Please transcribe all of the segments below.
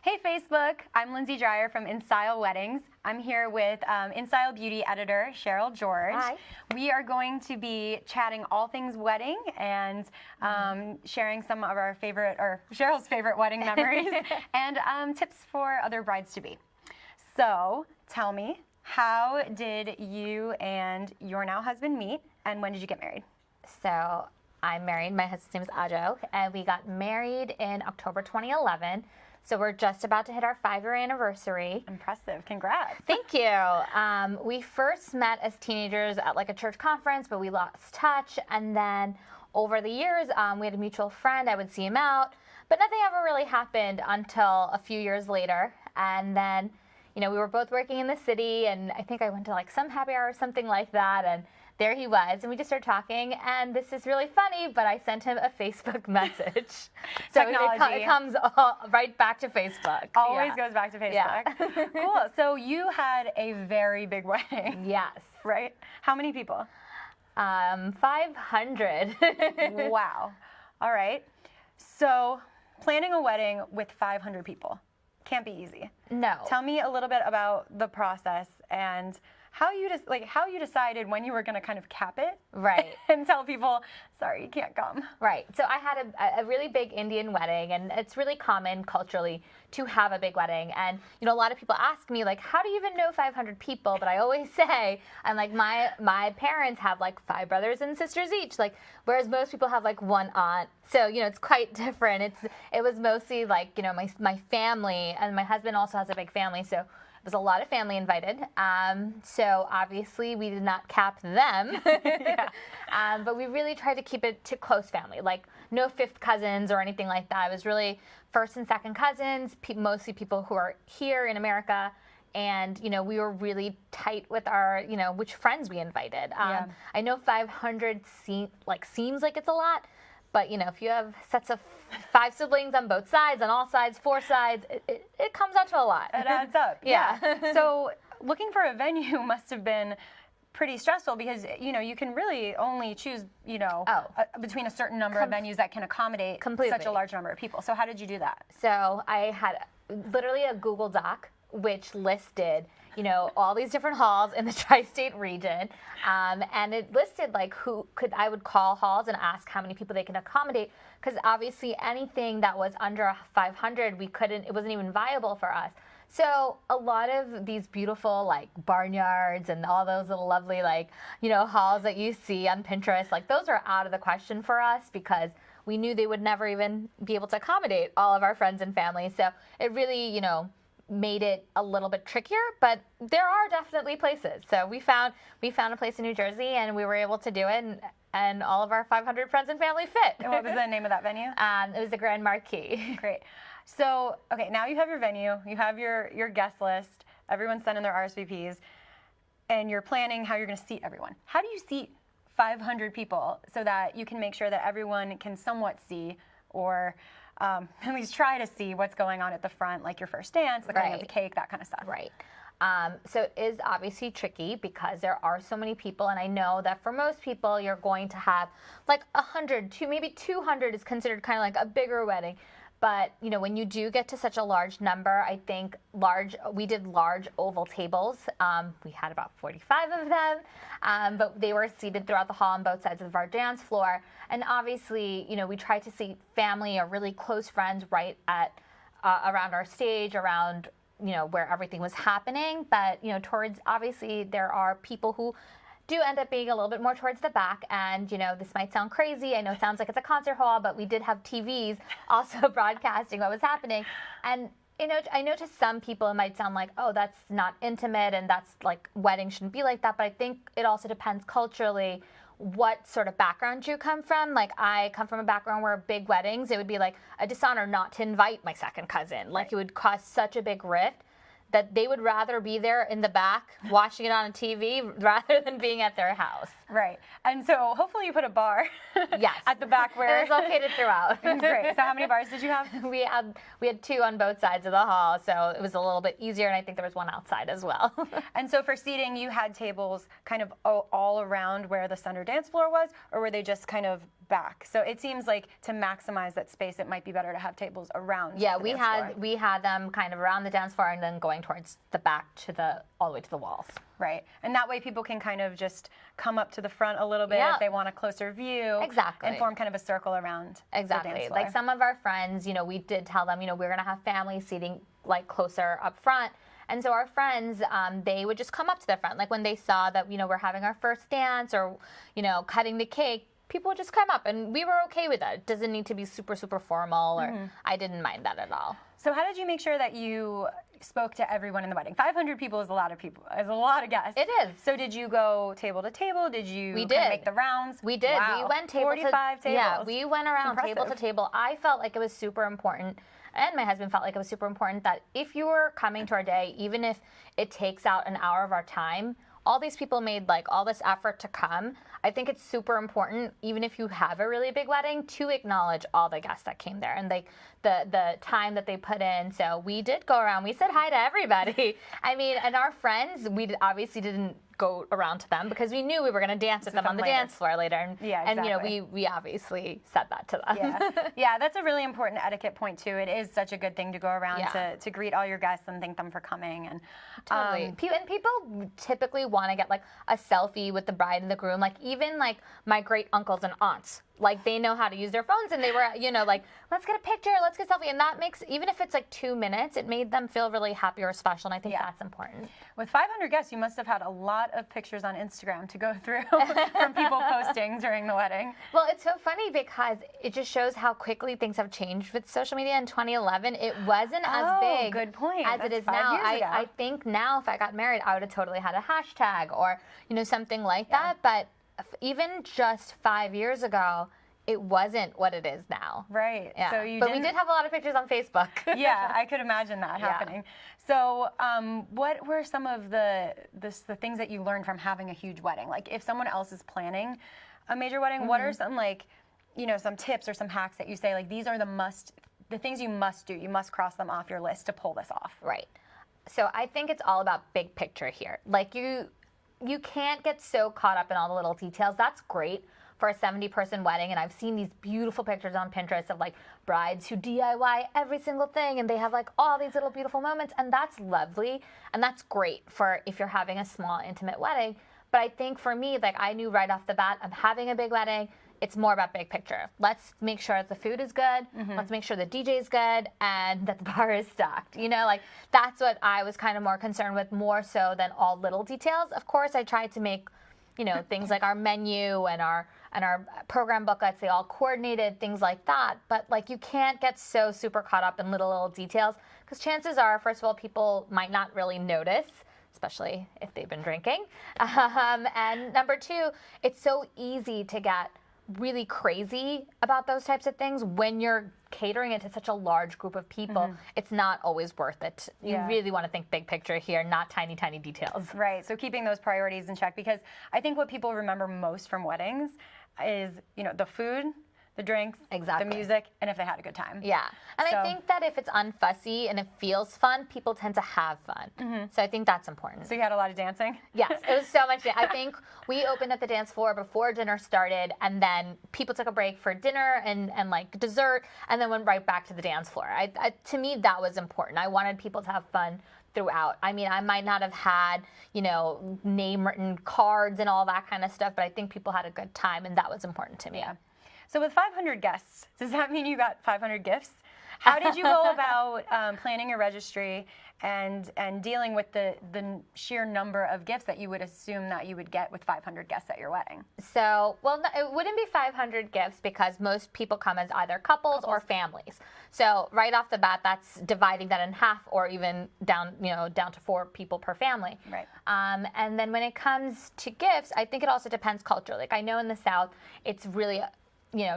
Hey Facebook, I'm Lindsay Dreyer from InStyle Weddings. I'm here with InStyle Beauty editor Cheryl George. Hi. We are going to be chatting all things wedding and sharing some of our favorite, or Cheryl's favorite wedding memories and tips for other brides-to-be. So tell me, how did you and your now husband meet, and when did you get married? So I'm married. My husband's name is Ajo, and we got married in October 2011. So we're just about to hit our 5-year anniversary. Impressive. Congrats. Thank you. We first met as teenagers at like a church conference, but we lost touch. And then over the years, we had a mutual friend. I would see him out, but nothing ever really happened until a few years later. And then, you know, we were both working in the city, and I think I went to like some happy hour or something like that. And there he was, and we just started talking, and this is really funny, but I sent him a Facebook message. So it comes all right back to Facebook. Always goes back to Facebook. Yeah. Cool. So you had a very big wedding. Yes. Right? How many people? 500. Wow. All right. So planning a wedding with 500 people can't be easy. No. Tell me a little bit about the process and how you decided when you were going to kind of cap it, right, and tell people, sorry, you can't come. Right. So I had a really big Indian wedding, and it's really common culturally to have a big wedding. And you know, a lot of people ask me like, how do you even know 500 people? But I always say, I'm like, my parents have like 5 brothers and sisters each, like, whereas most people have like one aunt. So you know, it's quite different. It was mostly like, you know, my family, and my husband also has a big family, so there's a lot of family invited. So obviously we did not cap them, but we really tried to keep it to close family, like no 5th cousins or anything like that. It was really 1st and 2nd cousins, mostly people who are here in America. And, you know, we were really tight with our, you know, which friends we invited. I know 500 seems like it's a lot, but, you know, if you have sets of 5 siblings on both sides, on all sides, 4 sides, it comes out to a lot. It adds up. Yeah. So looking for a venue must have been pretty stressful because, you know, you can really only choose, you know, between a certain number of venues that can accommodate such a large number of people. So how did you do that? So I had literally a Google Doc which listed, you know, all these different halls in the tri-state region, and it listed like I would call halls and ask how many people they can accommodate, because obviously anything that was under 500, it wasn't even viable for us. So a lot of these beautiful like barnyards and all those little lovely like, you know, halls that you see on Pinterest, like those are out of the question for us because we knew they would never even be able to accommodate all of our friends and family. So it really, you know, made it a little bit trickier, but there are definitely places. So we found a place in New Jersey, and we were able to do it, and all of our 500 friends and family fit. And what was the name of that venue? It was the Grand Marquis. Great. So, okay, now you have your venue, you have your guest list, everyone's sending their RSVPs, and you're planning how you're going to seat everyone. How do you seat 500 people so that you can make sure that everyone can somewhat see, or at least try to see what's going on at the front, like your first dance, the cutting of the cake, that kind of stuff. Right. So it is obviously tricky because there are so many people, and I know that for most people you're going to have like 100 to maybe 200 is considered kind of like a bigger wedding. But, you know, when you do get to such a large number, I think we did large oval tables. We had about 45 of them, but they were seated throughout the hall on both sides of our dance floor. And obviously, you know, we tried to seat family or really close friends right at around our stage, around, you know, where everything was happening. But, you know, obviously there are people who do end up being a little bit more towards the back, and you know, this might sound crazy, I know it sounds like it's a concert hall, but we did have TVs also broadcasting what was happening. And you know, I know to some people it might sound like, oh, that's not intimate and that's like, wedding shouldn't be like that, but I think it also depends culturally what sort of background you come from. Like, I come from a background where big weddings, it would be like a dishonor not to invite my 2nd cousin. Like, it would cause such a big rift that they would rather be there in the back watching it on a TV rather than being at their house. Right. And so hopefully you put a bar at the back where it was located throughout. Great. So how many bars did you have? We had 2 on both sides of the hall, so it was a little bit easier, and I think there was 1 outside as well. And so for seating, you had tables kind of all around where the center dance floor was, or were they just kind of back. So it seems like to maximize that space, it might be better to have tables around. Yeah, the we dance had floor. we had them kind of around the dance floor and then going towards the back to the all the way to the walls. Right, and that way people can kind of just come up to the front a little bit Yeah. if they want a closer view. Exactly. And form kind of a circle around the Exactly. dance floor. Like some of our friends, you know, we did tell them, you know, we're going to have family seating like closer up front. And so our friends, they would just come up to the front. Like when they saw that, you know, we're having our first dance or, you know, cutting the cake, people would just come up. And we were okay with that. It doesn't need to be super, super formal or I didn't mind that at all. So how did you make sure that you spoke to everyone in the wedding? 500 people is a lot of people. Is a lot of guests. It is. So did you go table to table? Did you We kind of did. make the rounds? We did. Wow. We went table 45 to tables. Yeah, we went around That's table to impressive. table. I felt like it was super important, and my husband felt like it was super important that if you were coming to our day, even if it takes out an hour of our time, all these people made like all this effort to come. I think it's super important, even if you have a really big wedding, to acknowledge all the guests that came there and like the time that they put in. So we did go around. We said hi to everybody. I mean, and our friends, obviously didn't go around to them because we knew we were going to dance with them on the later. dance floor later. And, Yeah, and you know, exactly. we obviously said that to them. Yeah, yeah, that's a really important etiquette point too. It is such a good thing to go around Yeah. to greet all your guests and thank them for coming. And Totally. And people typically want to get like a selfie with the bride and the groom. Like even like my great uncles and aunts, like they know how to use their phones and they were, you know, like, let's get a picture, let's get a selfie. And that makes, even if it's like 2 minutes, it made them feel really happy or special. And I think Yeah. that's important. with 500 guests, you must have had a lot of pictures on Instagram to go through from people posting during the wedding. Well, it's so funny because it just shows how quickly things have changed with social media. In 2011, it wasn't as Oh, big good point. as That's it is 5 now. years ago. I think now if I got married, I would have totally had a hashtag or, you know, something like that. But even just 5 years ago, it wasn't what it is now. Right. Yeah. So you but didn't, we did have a lot of pictures on Facebook. yeah, I could imagine that Yeah. happening. So, what were some of the things that you learned from having a huge wedding? Like, if someone else is planning a major wedding, what are some like, you know, some tips or some hacks that you say like these are the things you must do. You must cross them off your list to pull this off. Right. So I think it's all about big picture here. Like you can't get so caught up in all the little details. That's great for a 70-person wedding, and I've seen these beautiful pictures on Pinterest of like brides who DIY every single thing and they have like all these little beautiful moments, and that's lovely and that's great for if you're having a small intimate wedding. But I think for me, like I knew right off the bat, I'm having a big wedding. It's more about big picture. Let's make sure that the food is good. Let's make sure the DJ is good and that the bar is stocked. You know, like that's what I was kind of more concerned with, more so than all little details. Of course, I tried to make, you know, things like our menu and our program booklets, they all coordinated, things like that. But like you can't get so super caught up in little details because chances are, first of all, people might not really notice, especially if they've been drinking. And number two, it's so easy to get really crazy about those types of things when you're catering it to such a large group of people. It's not always worth it. You Yeah. really want to think big picture here, not tiny details. Right. So keeping those priorities in check, because I think what people remember most from weddings is, you know, the food, the drinks, Exactly. the music, and if they had a good time. Yeah. And So- I think that if it's unfussy and it feels fun, people tend to have fun. So I think that's important. So you had a lot of dancing? Yes, it was so much. I think we opened at the dance floor before dinner started, and then people took a break for dinner and like dessert, and then went right back to the dance floor. To me, that was important. I wanted people to have fun throughout. I mean, I might not have had, you know, name written cards and all that kind of stuff, but I think people had a good time, and that was important to me. Yeah. So with 500 guests, does that mean you got 500 gifts? How did you go about planning your registry and dealing with the sheer number of gifts that you would assume that you would get with 500 guests at your wedding? So, well, it wouldn't be 500 gifts because most people come as either couples or families. So right off the bat, that's dividing that in half or even down to 4 people per family. Right. And then when it comes to gifts, I think it also depends culturally. Like I know in the South, it's really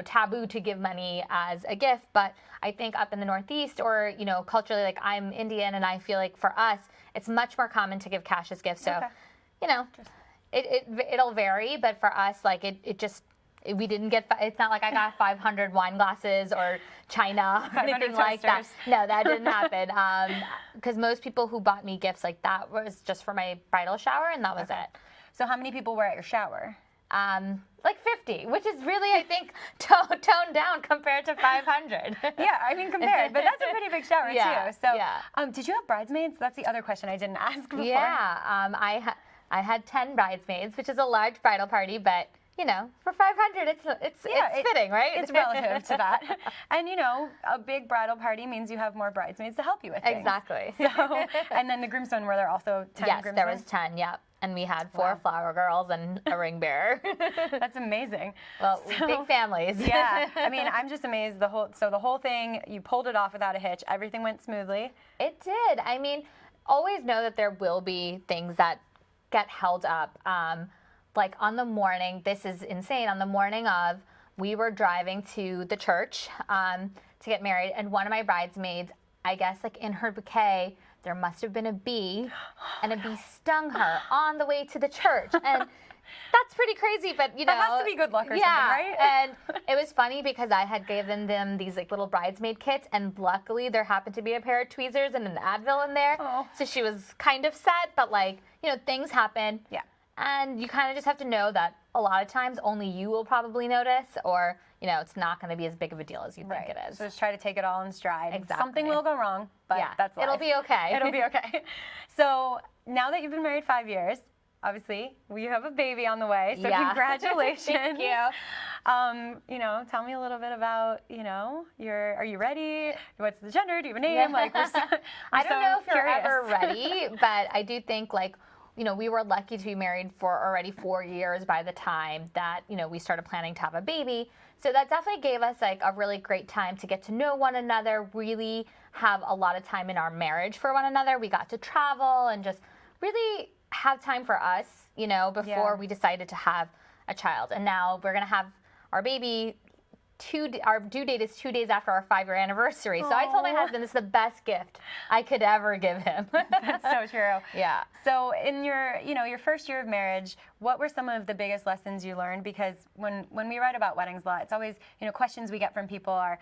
taboo to give money as a gift, but I think up in the Northeast or, culturally, like I'm Indian and I feel like for us, it's much more common to give cash as gifts. So, it'll vary, but for us, like we didn't get, it's not like I got 500 wine glasses or china or anything like that. toasters. No, that didn't happen. Because most people who bought me gifts like that was just for my bridal shower and that was it. So how many people were at your shower? like 50, which is really, I think, toned down compared to 500. Yeah, I mean compared, but that's a pretty big shower Yeah, too. So, yeah. Did you have bridesmaids? That's the other question I didn't ask before. Yeah, I had 10 bridesmaids, which is a large bridal party, but you know, for 500, it's fitting, right? It's relative to that. And you know, a big bridal party means you have more bridesmaids to help you with things. Exactly. So, and then the groomsmen, were there also 10 Yes, groomsmen? there was 10, yep. And we had 4 flower girls and a ring bearer. That's amazing. Well, So- big families. Yeah, I mean, I'm just amazed. The whole thing, you pulled it off without a hitch. Everything went smoothly. It did. I mean, always know that there will be things that get held up. Like on the morning, this is insane, on the morning of, we were driving to the church to get married, and one of my bridesmaids, I guess like in her bouquet, there must have been a bee, and a bee stung her on the way to the church. And that's pretty crazy, but you know. That has to be good luck or yeah, something, right? And it was funny because I had given them these like little bridesmaid kits, and luckily there happened to be a pair of tweezers and an Advil in there. Oh. So she was kind of set, but like, you know, things happen. Yeah. And you kind of just have to know that a lot of times only you will probably notice, or, you know, it's not going to be as big of a deal as you think it is. So just try to take it all in stride. Exactly. Something will go wrong, but Yeah, that's life. it'll be okay. It'll be okay. So now that you've been married 5 years, obviously, we have a baby on the way. So Yeah. congratulations. Thank you. You know, tell me a little bit about, you know, are you ready? What's the gender? Do you have a name? Yeah. Like, I don't know if you're curious. ever ready, but I do think like, you know, we were lucky to be married for already 4 years by the time that, you know, we started planning to have a baby. So that definitely gave us like a really great time to get to know one another, really have a lot of time in our marriage for one another. We got to travel and just really have time for us, you know, before we decided to have a child. And now we're going to have our baby. Our due date is 2 days after our 5-year anniversary. So I told my husband this is the best gift I could ever give him. That's so true. Yeah. So in your, you know, your first year of marriage, what were some of the biggest lessons you learned? Because when we write about weddings a lot, it's always, you know, questions we get from people are,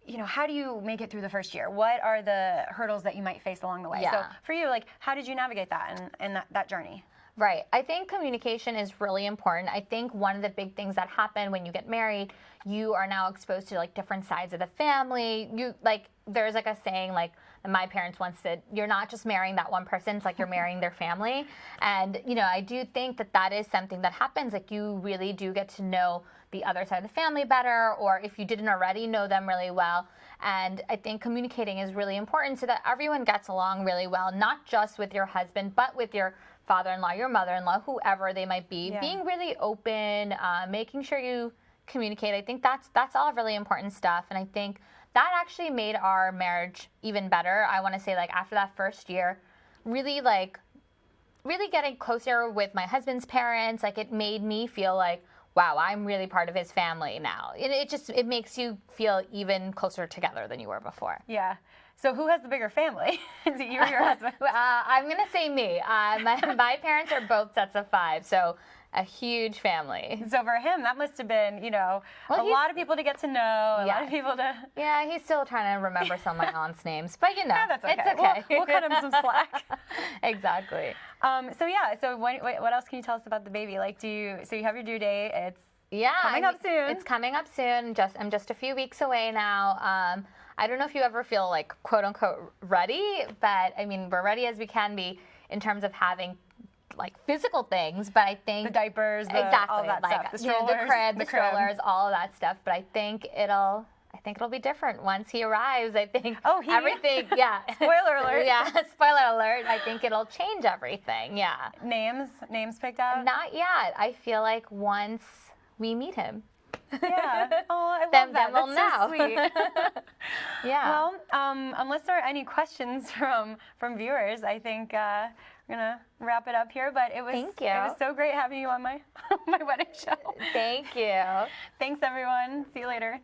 you know, how do you make it through the first year? What are the hurdles that you might face along the way? Yeah. So for you, like, how did you navigate that and that journey? Right. I think communication is really important. I think one of the big things that happen when you get married, you are now exposed to like different sides of the family. You like, there's like a saying like my parents once said, you're not just marrying that one person, it's like you're marrying their family. And, you know, I do think that that is something that happens. Like you really do get to know the other side of the family better, or if you didn't already know them really well. And I think communicating is really important so that everyone gets along really well, not just with your husband, but with your father-in-law, your mother-in-law, whoever they might be. Yeah. Being really open, making sure you communicate. I think that's all really important stuff. And I think that actually made our marriage even better. I want to say like after that first year, really getting closer with my husband's parents, like it made me feel like, wow, I'm really part of his family now. It makes you feel even closer together than you were before. Yeah. So who has the bigger family? Is it you or your husband? I'm going to say me. My parents are both sets of 5, so a huge family. So for him, that must have been, you know, Well, a lot of people to get to know, a lot of Yes. people to... Yeah, he's still trying to remember some of my aunt's names, but you know, Yeah, that's okay. it's okay. We'll cut him some slack. Exactly. So what else can you tell us about the baby? Like, so you have your due date, it's Yeah, coming up soon. It's coming up soon. I'm just a few weeks away now. I don't know if you ever feel like quote unquote ready, but I mean we're ready as we can be in terms of having like physical things. But I think the diapers, exactly all that like stuff, the you know, strollers, the crib, the crib. strollers, all of that stuff. But I think it'll be different once he arrives. I think everything. Yeah. Spoiler alert. Yeah. Spoiler alert. I think it'll change everything. Yeah. Names picked out? Not yet. I feel like once we meet him. Yeah. Oh, I love Then that. we'll That's so know. sweet. Yeah. Well, unless there are any questions from viewers, I think we're gonna wrap it up here. But it was Thank you. It was so great having you on my my wedding show. Thank you. Thanks, everyone. See you later.